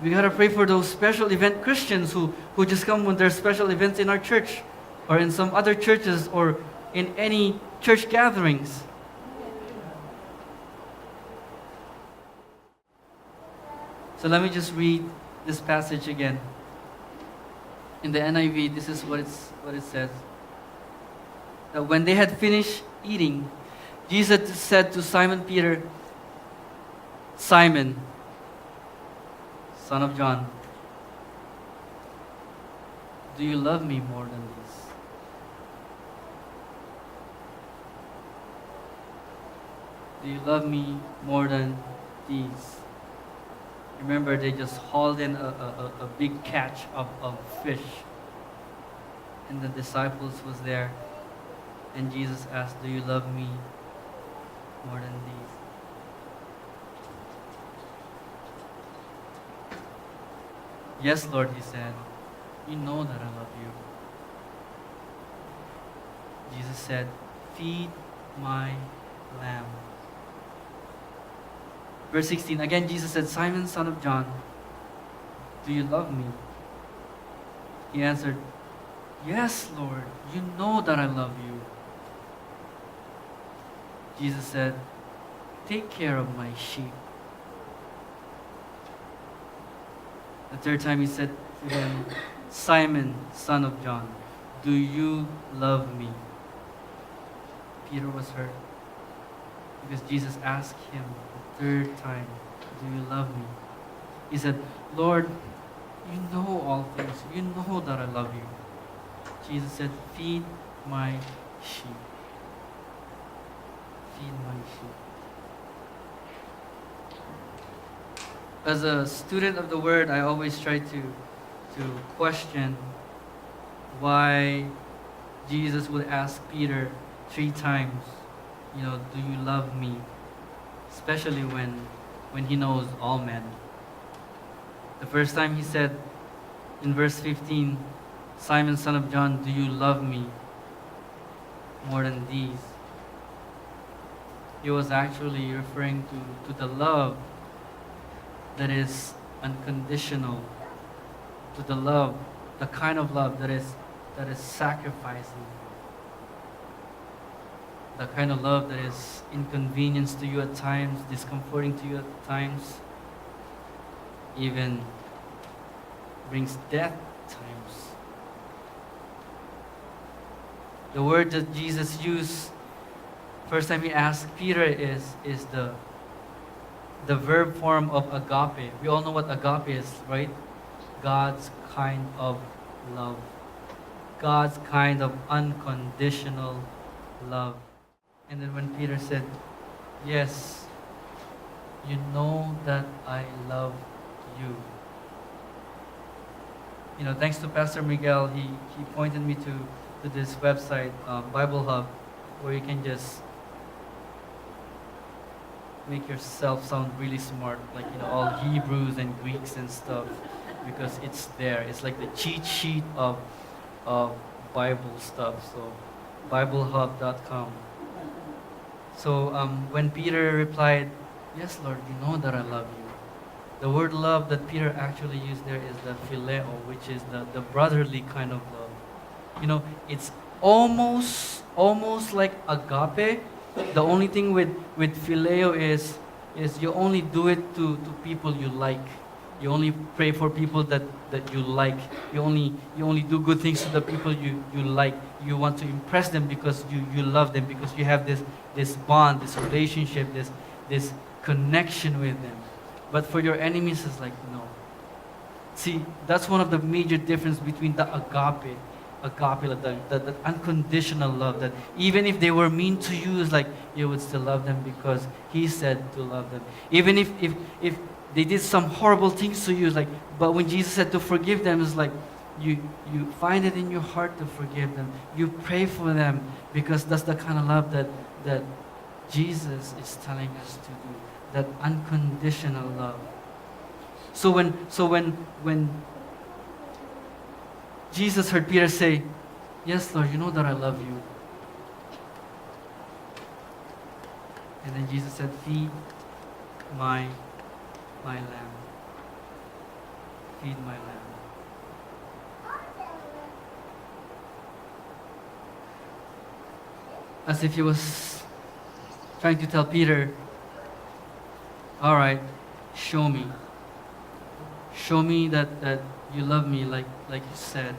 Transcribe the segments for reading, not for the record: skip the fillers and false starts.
We gotta pray for those special event Christians who just come when there's special events in our church or in some other churches or in any church gatherings. So let me just read this passage again. In the NIV, this is what it says. That when they had finished eating, Jesus said to Simon Peter, "Simon, son of John, do you love me more than this?" Do you love me more than these? Remember, they just hauled in a big catch of fish. And the disciples was there. And Jesus asked, "Do you love me more than these?" "Yes, Lord," he said. "You know that I love you." Jesus said, "Feed my lamb." Verse 16, again Jesus said, "Simon, son of John, do you love me?" He answered, "Yes, Lord, you know that I love you." Jesus said, "Take care of my sheep." The third time he said to him, "Simon, son of John, do you love me?" Peter was hurt because Jesus asked him the third time, "Do you love me?" He said, "Lord, you know all things. You know that I love you." Jesus said, "Feed my sheep. Feed my sheep." As a student of the Word, I always try to question why Jesus would ask Peter 3 times, "Do you love me?" Especially when he knows all men. The first time he said in verse 15, "Simon, son of John, do you love me more than these?" He was actually referring to the love that is unconditional, to the kind of love that is sacrificing, the kind of love that is inconvenience to you at times, discomforting to you at times, even brings death at times. The word that Jesus used first time he asked Peter is the verb form of agape. We all know what agape is, right? God's kind of love. God's kind of unconditional love. And then when Peter said, "Yes, you know that I love you." Thanks to Pastor Miguel, he pointed me to this website, Bible Hub, where you can just make yourself sound really smart, like all Hebrews and Greeks and stuff, because it's there. It's like the cheat sheet of Bible stuff. So BibleHub.com. So when Peter replied, "Yes, Lord, you know that I love you," the word love that Peter actually used there is the phileo, which is the brotherly kind of love. It's almost like agape. The only thing with phileo is you only do it to people you like. You only pray for people that you like. You only do good things to the people you like. You want to impress them because you love them, because you have this bond, this relationship, this connection with them. But for your enemies, it's like, no. See, that's one of the major difference between the agape, the unconditional love, that even if they were mean to you, it's like you would still love them because he said to love them. Even if they did some horrible things to you, it's like, but when Jesus said to forgive them, it's like you find it in your heart to forgive them. You pray for them because that's the kind of love that Jesus is telling us to do. That unconditional love. So when Jesus heard Peter say, "Yes, Lord, you know that I love you." And then Jesus said, "Feed my lamb." feed my lamb. As if he was trying to tell Peter, all right, show me. Show me that you love me like you said.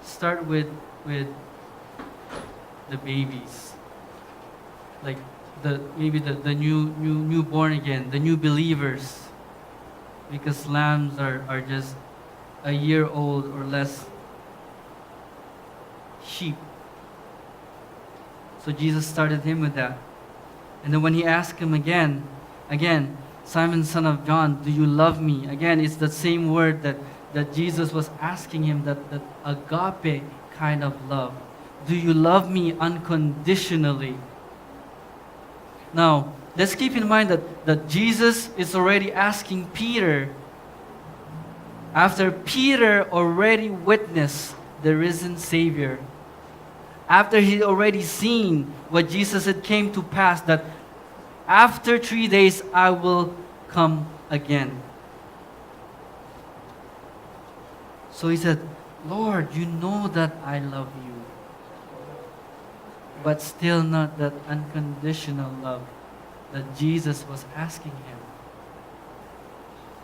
Start with the babies. Like maybe the new born again, the new believers. Because lambs are just a year old or less sheep. So Jesus started him with that. And then when he asked him again, Simon, son of John, do you love me? Again, it's the same word that Jesus was asking him, that agape kind of love. Do you love me unconditionally? Now, let's keep in mind that Jesus is already asking Peter, after Peter already witnessed the risen Savior, after he already seen what Jesus had came to pass, that after 3 days I will come again. So he said, Lord, you know that I love you. But still not that unconditional love that Jesus was asking him.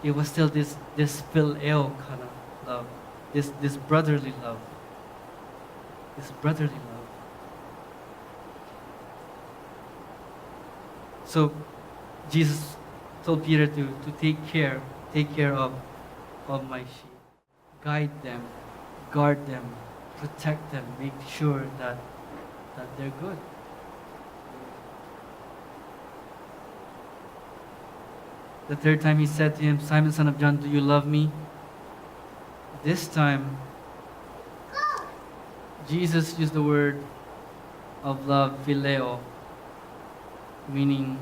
It was still this phileo kind of love, this brotherly love. This brotherly love. So Jesus told Peter to take care of my sheep. Guide them, guard them, protect them, make sure that they're good. The third time he said to him, Simon, son of John, do you love me? This time, Jesus used the word of love, phileo, meaning,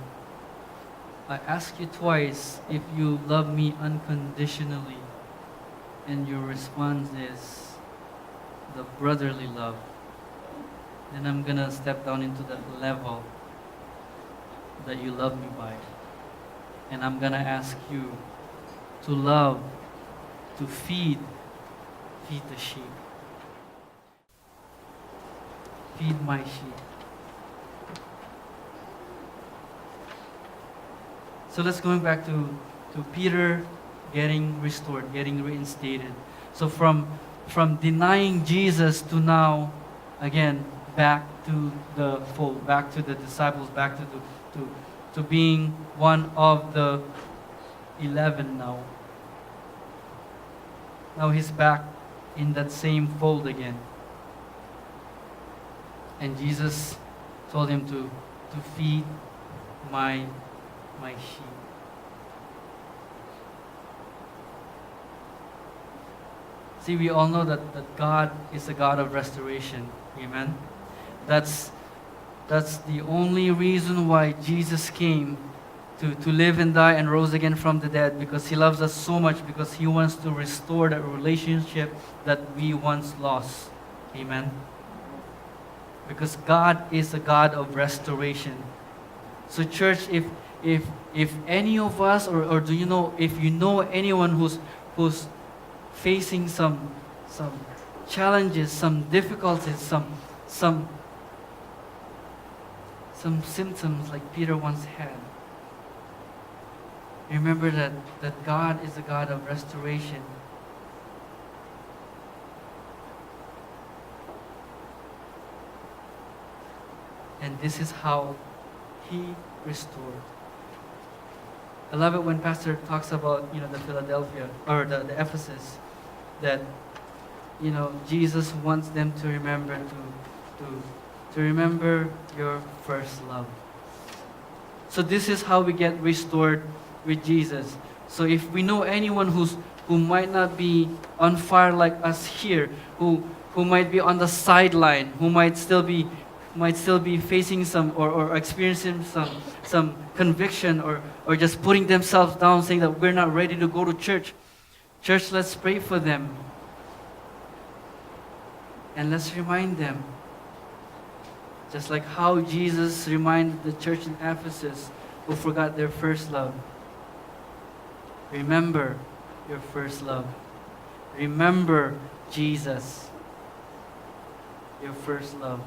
I ask you twice if you love me unconditionally, and your response is the brotherly love. Then I'm gonna step down into that level that you love me by. And I'm gonna ask you to love, to feed the sheep. Feed my sheep. So let's going back to Peter getting restored, getting reinstated. So from denying Jesus to now, again, back to the fold, back to the disciples, back to being one of the 11 now. Now he's back in that same fold again. And Jesus told him to feed my sheep. See, we all know that God is a God of restoration. Amen? That's the only reason why Jesus came to live and die and rose again from the dead, because He loves us so much, because He wants to restore that relationship that we once lost. Amen? Because God is a God of restoration. So church, if any of us, or do you know, if you know anyone who's facing some challenges, some difficulties, some symptoms like Peter once had, remember that God is a God of restoration. And this is how He restored. I love it when Pastor talks about, the Philadelphia, or the Ephesus, that, Jesus wants them to remember to remember your first love. So this is how we get restored with Jesus. So if we know anyone who might not be on fire like us here, who might be on the sideline, who might still be facing some or experiencing some conviction, or just putting themselves down, saying that we're not ready to go to church. Church, let's pray for them. And let's remind them, just like how Jesus reminded the church in Ephesus who forgot their first love. Remember your first love. Remember Jesus, your first love.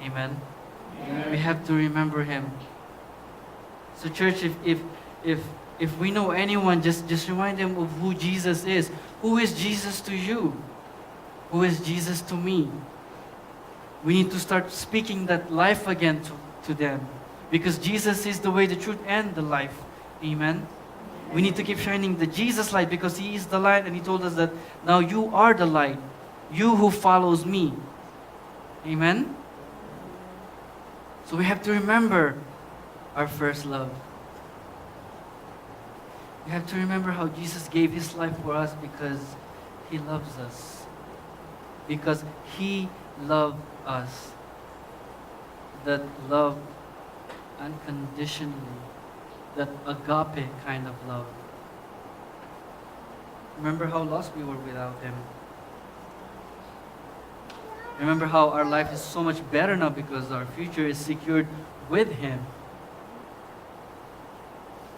Amen. We have to remember Him. So church, if we know anyone, just remind them of who Jesus is. Who is Jesus to you? Who is Jesus to me? We need to start speaking that life again to them. Because Jesus is the way, the truth, and the life. Amen. We need to keep shining the Jesus light because He is the light, and He told us that now you are the light. You who follows me. Amen. So we have to remember our first love. We have to remember how Jesus gave His life for us because He loves us. Because He loved us. That love unconditionally. That agape kind of love. Remember how lost we were without Him. Remember how our life is so much better now because our future is secured with Him.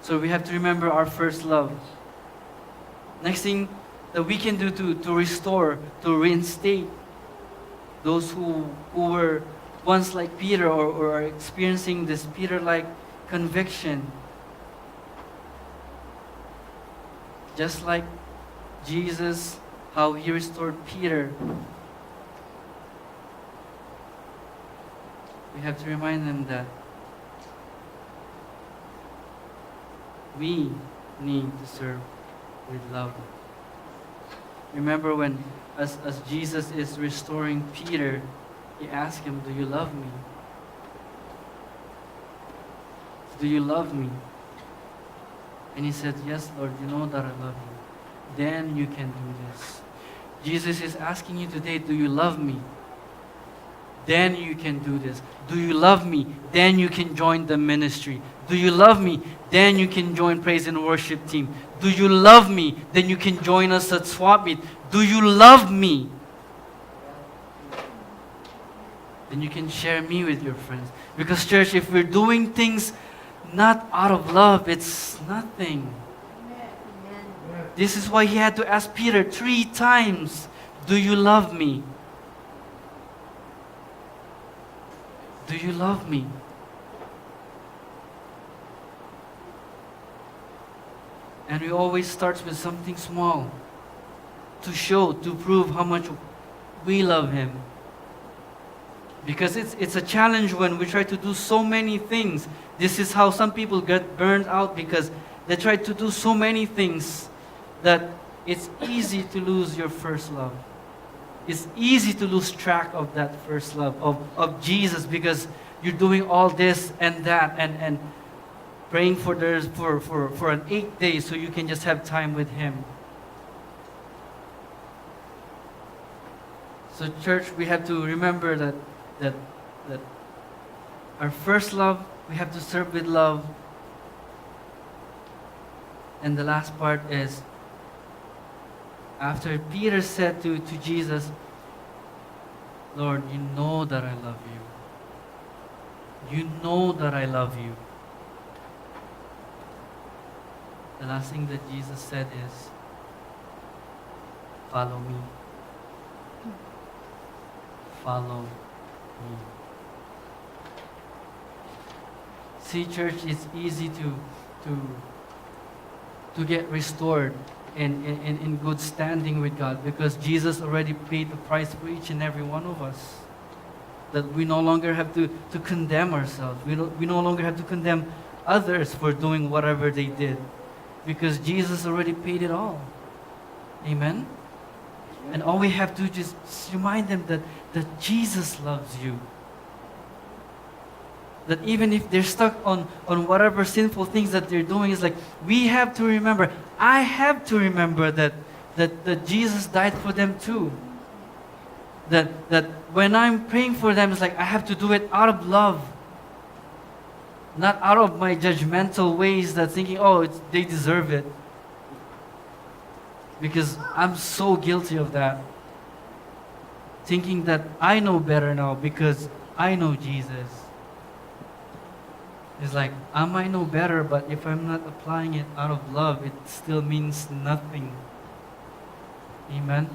So we have to remember our first love. Next thing that we can do to restore, to reinstate those who were once like Peter or are experiencing this Peter-like conviction. Just like Jesus, how He restored Peter. We have to remind them that we need to serve with love. Remember when, as Jesus is restoring Peter, He asked him, "Do you love me? Do you love me?" And he said, "Yes, Lord, you know that I love you." Then you can do this. Jesus is asking you today, do you love me? Then you can do this. Do you love me? Then you can join the ministry. Do you love me? Then you can join praise and worship team. Do you love me? Then you can join us at Swap Meet. Do you love me? Then you can share me with your friends. Because church, if we're doing things not out of love, it's nothing. This is why He had to ask Peter 3 times, "Do you love me? Do you love me?" And we always start with something small to show, to prove how much we love Him. Because it's a challenge when we try to do so many things. This is how some people get burned out because they try to do so many things that it's easy to lose your first love. It's easy to lose track of that first love, of Jesus, because you're doing all this and that and praying for an 8 days so you can just have time with Him. So church, we have to remember that our first love, we have to serve with love. And the last part is, after Peter said to Jesus, "Lord, you know that I love you. You know that I love you." The last thing that Jesus said is, "Follow me. Follow me." See, church, it's easy to get restored in good standing with God because Jesus already paid the price for each and every one of us. That we no longer have to condemn ourselves. We no longer have to condemn others for doing whatever they did because Jesus already paid it all. Amen? And all we have to just remind them that Jesus loves you. That even if they're stuck on whatever sinful things that they're doing, it's like we have to remember, I have to remember that Jesus died for them too. That when I'm praying for them, it's like I have to do it out of love. Not out of my judgmental ways that thinking, they deserve it. Because I'm so guilty of that. Thinking that I know better now because I know Jesus. It's like, I might know better, but if I'm not applying it out of love, it still means nothing. Amen?